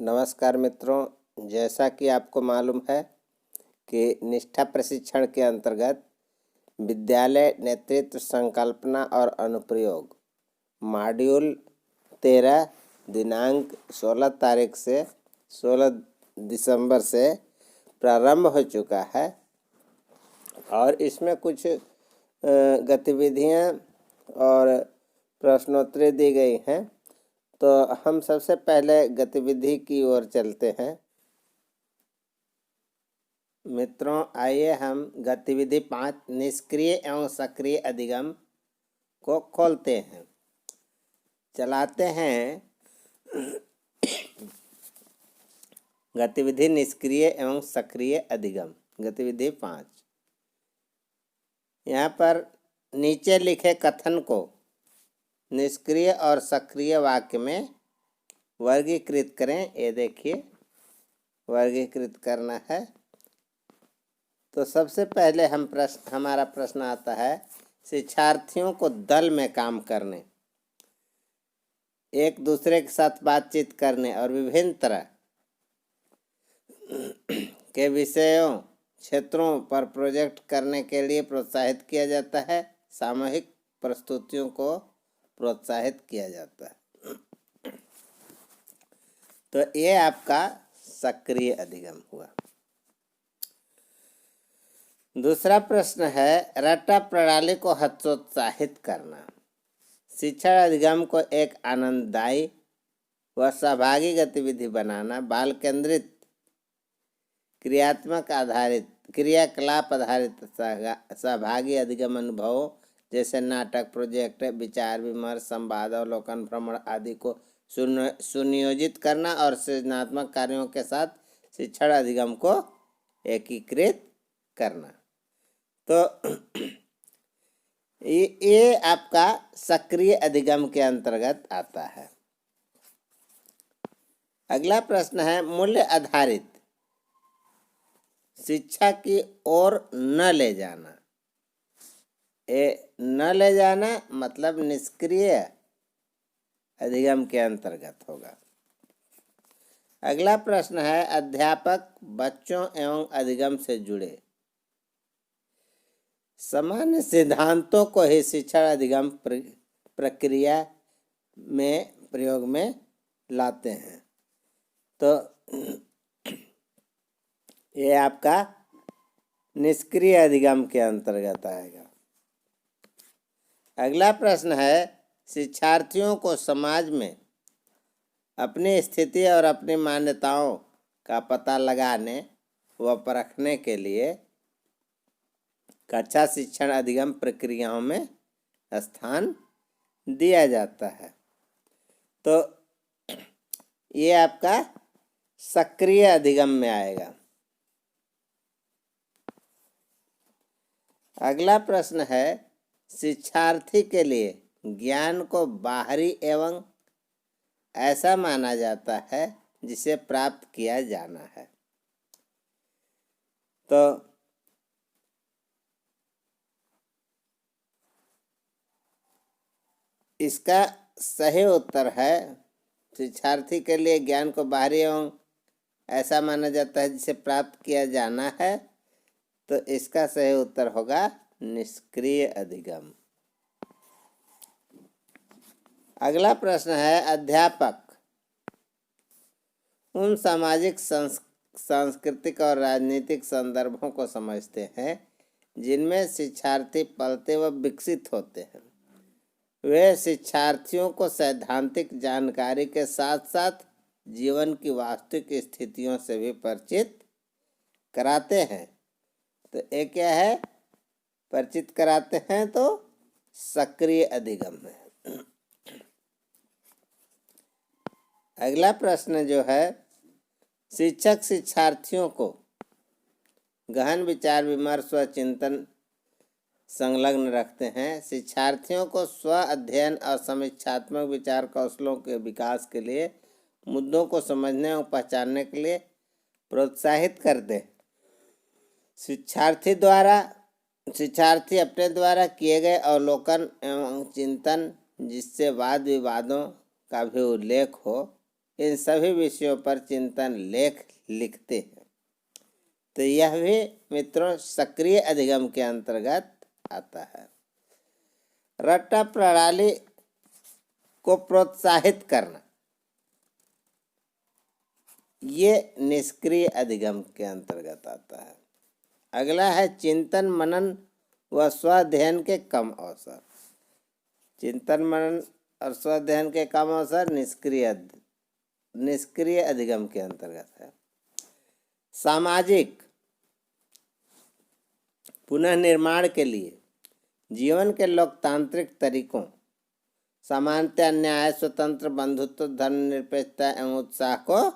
नमस्कार मित्रों, जैसा कि आपको मालूम है कि निष्ठा प्रशिक्षण के अंतर्गत विद्यालय नेतृत्व संकल्पना और अनुप्रयोग मॉड्यूल 13 दिनांक 16 तारीख से 16 दिसंबर से प्रारंभ हो चुका है और इसमें कुछ गतिविधियां और प्रश्नोत्तरी दी गई हैं। तो हम सबसे पहले गतिविधि की ओर चलते हैं। मित्रों, आइए हम गतिविधि 5 निष्क्रिय एवं सक्रिय अधिगम को खोलते हैं, चलाते हैं। गतिविधि निष्क्रिय एवं सक्रिय अधिगम गतिविधि 5। यहाँ पर नीचे लिखे कथन को निष्क्रिय और सक्रिय वाक्य में वर्गीकृत करें। ये देखिए, वर्गीकृत करना है। तो सबसे पहले हमारा प्रश्न आता है, शिक्षार्थियों को दल में काम करने, एक दूसरे के साथ बातचीत करने और विभिन्न तरह के विषयों क्षेत्रों पर प्रोजेक्ट करने के लिए प्रोत्साहित किया जाता है। सामूहिक प्रस्तुतियों को प्रोत्साहित किया जाता है। तो ये आपका सक्रिय अधिगम हुआ। दूसरा प्रश्न है, रट्टा प्रणाली को हतोत्साहित करना। शिक्षण अधिगम को एक आनंददायी व सहभागी गतिविधि बनाना, बाल केंद्रित क्रियाकलाप आधारित सहभागी अधिगम अनुभवों जैसे नाटक, प्रोजेक्ट, विचार विमर्श, संवाद, अवलोकन, भ्रमण आदि को सुनियोजित करना और सृजनात्मक कार्यों के साथ शिक्षण अधिगम को एकीकृत करना। तो ये आपका सक्रिय अधिगम के अंतर्गत आता है। अगला प्रश्न है, मूल्य आधारित शिक्षा की ओर न ले जाना। न ले जाना मतलब निष्क्रिय अधिगम के अंतर्गत होगा। अगला प्रश्न है, अध्यापक बच्चों एवं अधिगम से जुड़े सामान्य सिद्धांतों को ही शिक्षण अधिगम प्रक्रिया में प्रयोग में लाते हैं। तो ये आपका निष्क्रिय अधिगम के अंतर्गत आएगा। अगला प्रश्न है, शिक्षार्थियों को समाज में अपनी स्थिति और अपनी मान्यताओं का पता लगाने व परखने के लिए कक्षा शिक्षण अधिगम प्रक्रियाओं में स्थान दिया जाता है। तो ये आपका सक्रिय अधिगम में आएगा। अगला प्रश्न है, शिक्षार्थी के लिए ज्ञान को बाहरी एवं ऐसा माना जाता है जिसे प्राप्त किया जाना है। तो इसका सही उत्तर है, शिक्षार्थी के लिए ज्ञान को बाहरी एवं ऐसा माना जाता है जिसे प्राप्त किया जाना है। तो इसका सही उत्तर होगा निष्क्रिय अधिगम। अगला प्रश्न है, अध्यापक उन सामाजिक सांस्कृतिक और राजनीतिक संदर्भों को समझते हैं जिनमें शिक्षार्थी पलते व विकसित होते हैं। वे शिक्षार्थियों को सैद्धांतिक जानकारी के साथ साथ जीवन की वास्तविक स्थितियों से भी परिचित कराते हैं। तो ये क्या है? परिचित कराते हैं, तो सक्रिय अधिगम है। अगला प्रश्न जो है, शिक्षक शिक्षार्थियों को गहन विचार विमर्श व चिंतन संलग्न रखते हैं। शिक्षार्थियों को स्व अध्ययन और समीक्षात्मक विचार कौशलों के विकास के लिए मुद्दों को समझने और पहचानने के लिए प्रोत्साहित करते हैं। शिक्षार्थी अपने द्वारा किए गए अवलोकन एवं चिंतन, जिससे वाद विवादों का भी उल्लेख हो, इन सभी विषयों पर चिंतन लेख लिखते हैं। तो यह भी मित्रों सक्रिय अधिगम के अंतर्गत आता है। रट्टा प्रणाली को प्रोत्साहित करना, ये निष्क्रिय अधिगम के अंतर्गत आता है। अगला है चिंतन मनन व स्वाध्ययन के कम अवसर। चिंतन मनन और स्वाध्ययन के कम अवसर निष्क्रिय अधिगम के अंतर्गत है। सामाजिक पुनर्निर्माण के लिए जीवन के लोकतांत्रिक तरीकों, समानता, न्याय, स्वतंत्र, बंधुत्व, धर्मनिरपेक्षता एवं उत्साह को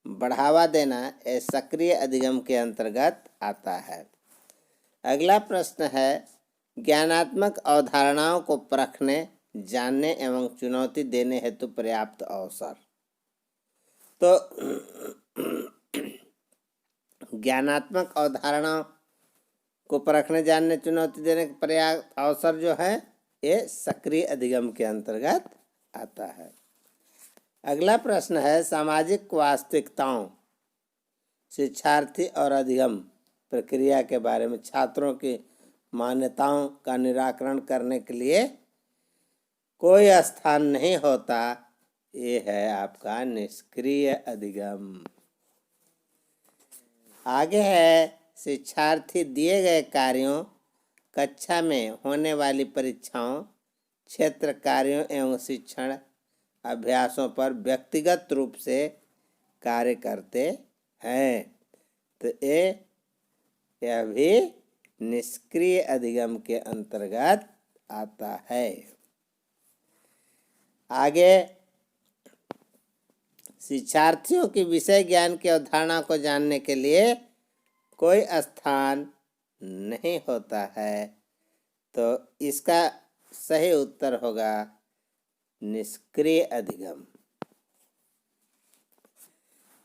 बढ़ावा देना यह सक्रिय अधिगम के अंतर्गत आता है। अगला प्रश्न है ज्ञानात्मक अवधारणाओं को परखने, जानने एवं चुनौती देने हेतु पर्याप्त अवसर। तो ज्ञानात्मक अवधारणाओं को परखने, जानने, चुनौती देने के पर्याप्त अवसर जो है ये सक्रिय अधिगम के अंतर्गत आता है। अगला प्रश्न है सामाजिक वास्तविकताओं, शिक्षार्थी और अधिगम प्रक्रिया के बारे में छात्रों की मान्यताओं का निराकरण करने के लिए कोई स्थान नहीं होता। ये है आपका निष्क्रिय अधिगम। आगे है शिक्षार्थी दिए गए कार्यों, कक्षा में होने वाली परीक्षाओं, क्षेत्र कार्यों एवं शिक्षण अभ्यासों पर व्यक्तिगत रूप से कार्य करते हैं। तो यह भी निष्क्रिय अधिगम के अंतर्गत आता है। आगे शिक्षार्थियों की विषय ज्ञान की अवधारणा को जानने के लिए कोई स्थान नहीं होता है। तो इसका सही उत्तर होगा निष्क्रिय अधिगम।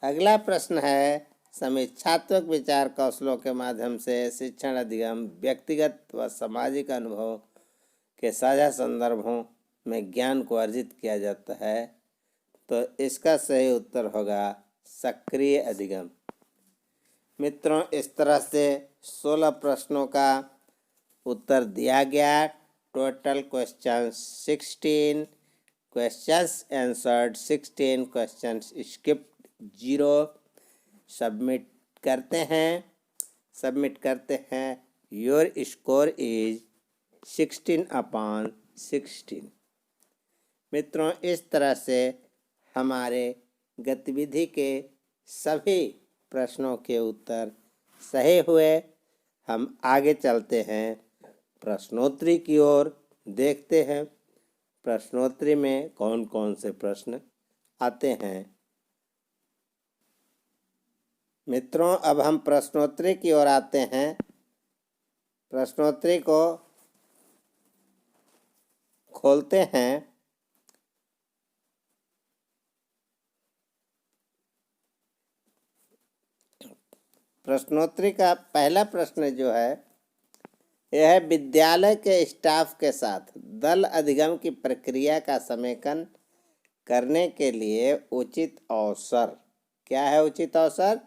अगला प्रश्न है समीक्षात्मक विचार कौशलों के माध्यम से शिक्षण अधिगम व्यक्तिगत व सामाजिक अनुभव के साझा संदर्भों में ज्ञान को अर्जित किया जाता है। तो इसका सही उत्तर होगा सक्रिय अधिगम। मित्रों, इस तरह से 16 प्रश्नों का उत्तर दिया गया। Total question 16, questions answered 16, questions skipped 0। Submit करते हैं। Your score is 16/16। मित्रों, इस तरह से हमारे गतिविधि के सभी प्रश्नों के उत्तर सही हुए। हम आगे चलते हैं प्रश्नोत्तरी की ओर, देखते हैं प्रश्नोत्तरी में कौन कौन से प्रश्न आते हैं। मित्रों, अब हम प्रश्नोत्तरी की ओर आते हैं। प्रश्नोत्तरी को खोलते हैं। प्रश्नोत्तरी का पहला प्रश्न जो है यह है विद्यालय के स्टाफ के साथ दल अधिगम की प्रक्रिया का समेकन करने के लिए उचित अवसर। क्या है उचित अवसर?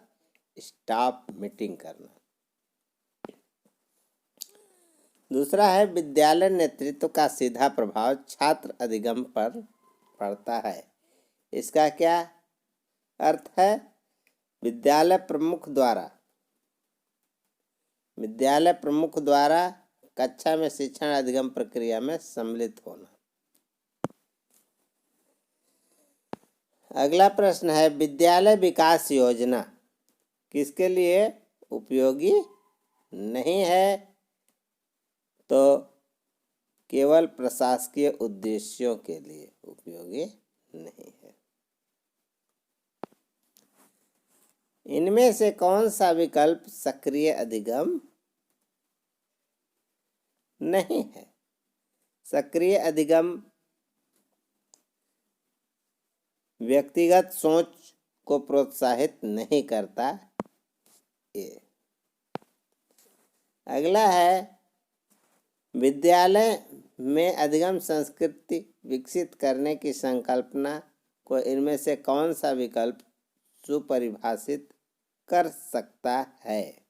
स्टाफ मीटिंग करना। दूसरा है विद्यालय नेतृत्व का सीधा प्रभाव छात्र अधिगम पर पड़ता है। इसका क्या अर्थ है? विद्यालय प्रमुख द्वारा कक्षा में शिक्षण अधिगम प्रक्रिया में सम्मिलित होना। अगला प्रश्न है विद्यालय विकास योजना किसके लिए उपयोगी नहीं है? तो केवल प्रशासकीय उद्देश्यों के लिए उपयोगी नहीं है। इनमें से कौन सा विकल्प सक्रिय अधिगम नहीं है? सक्रिय अधिगम व्यक्तिगत सोच को प्रोत्साहित नहीं करता। ये अगला है विद्यालय में अधिगम संस्कृति विकसित करने की संकल्पना को इनमें से कौन सा विकल्प सुपरिभाषित कर सकता है?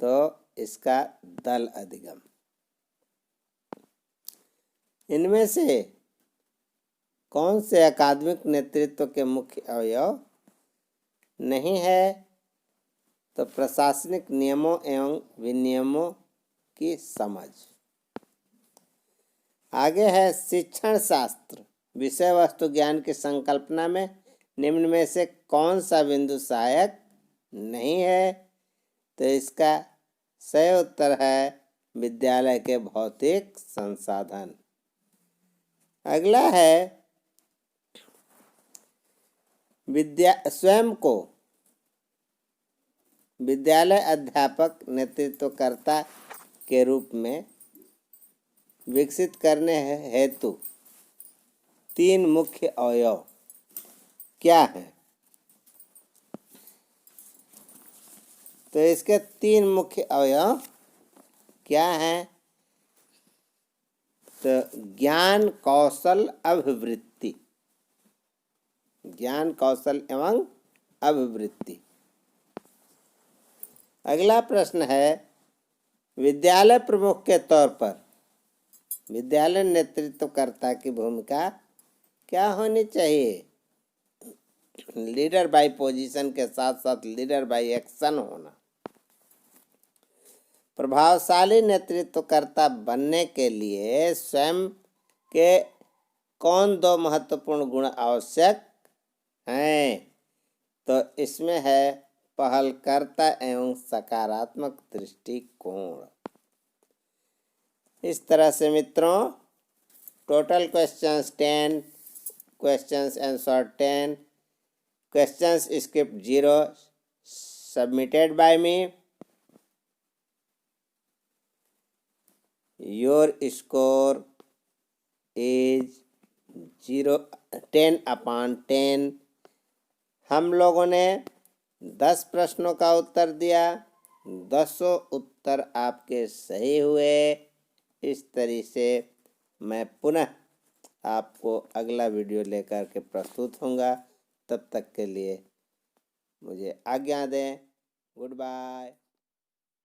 तो इसका दल अधिगम। इनमें से कौन से अकादमिक नेतृत्व के मुख्य अवयव नहीं है? तो प्रशासनिक नियमों एवं विनियमों की समझ। आगे है शिक्षण शास्त्र। विषय वस्तु ज्ञान की संकल्पना में निम्न में से कौन सा बिंदु सहायक नहीं है? तो इसका सही उत्तर है विद्यालय के भौतिक संसाधन। अगला है स्वयं को विद्यालय अध्यापक नेतृत्वकर्ता के रूप में विकसित करने हेतु 3 मुख्य अवयव क्या हैं? तो इसके 3 मुख्य अवयव क्या हैं? तो ज्ञान कौशल अभिवृत्ति, ज्ञान कौशल एवं अभिवृत्ति। अगला प्रश्न है विद्यालय प्रमुख के तौर पर विद्यालय नेतृत्वकर्ता की भूमिका क्या होनी चाहिए? लीडर बाय पोजीशन के साथ साथ लीडर बाय एक्शन होना। प्रभावशाली नेतृत्वकर्ता बनने के लिए स्वयं के कौन 2 महत्वपूर्ण गुण आवश्यक हैं? तो इसमें है पहलकर्ता एवं सकारात्मक दृष्टिकोण। इस तरह से मित्रों total questions 10, questions answer 10, questions script 0 submitted by me. Your score is 10/10। हम लोगों ने 10 प्रश्नों का उत्तर दिया, 10 उत्तर आपके सही हुए। इस तरह से मैं पुनः आपको अगला वीडियो लेकर के प्रस्तुत होऊंगा। तब तक के लिए मुझे आज्ञा दें। Good bye.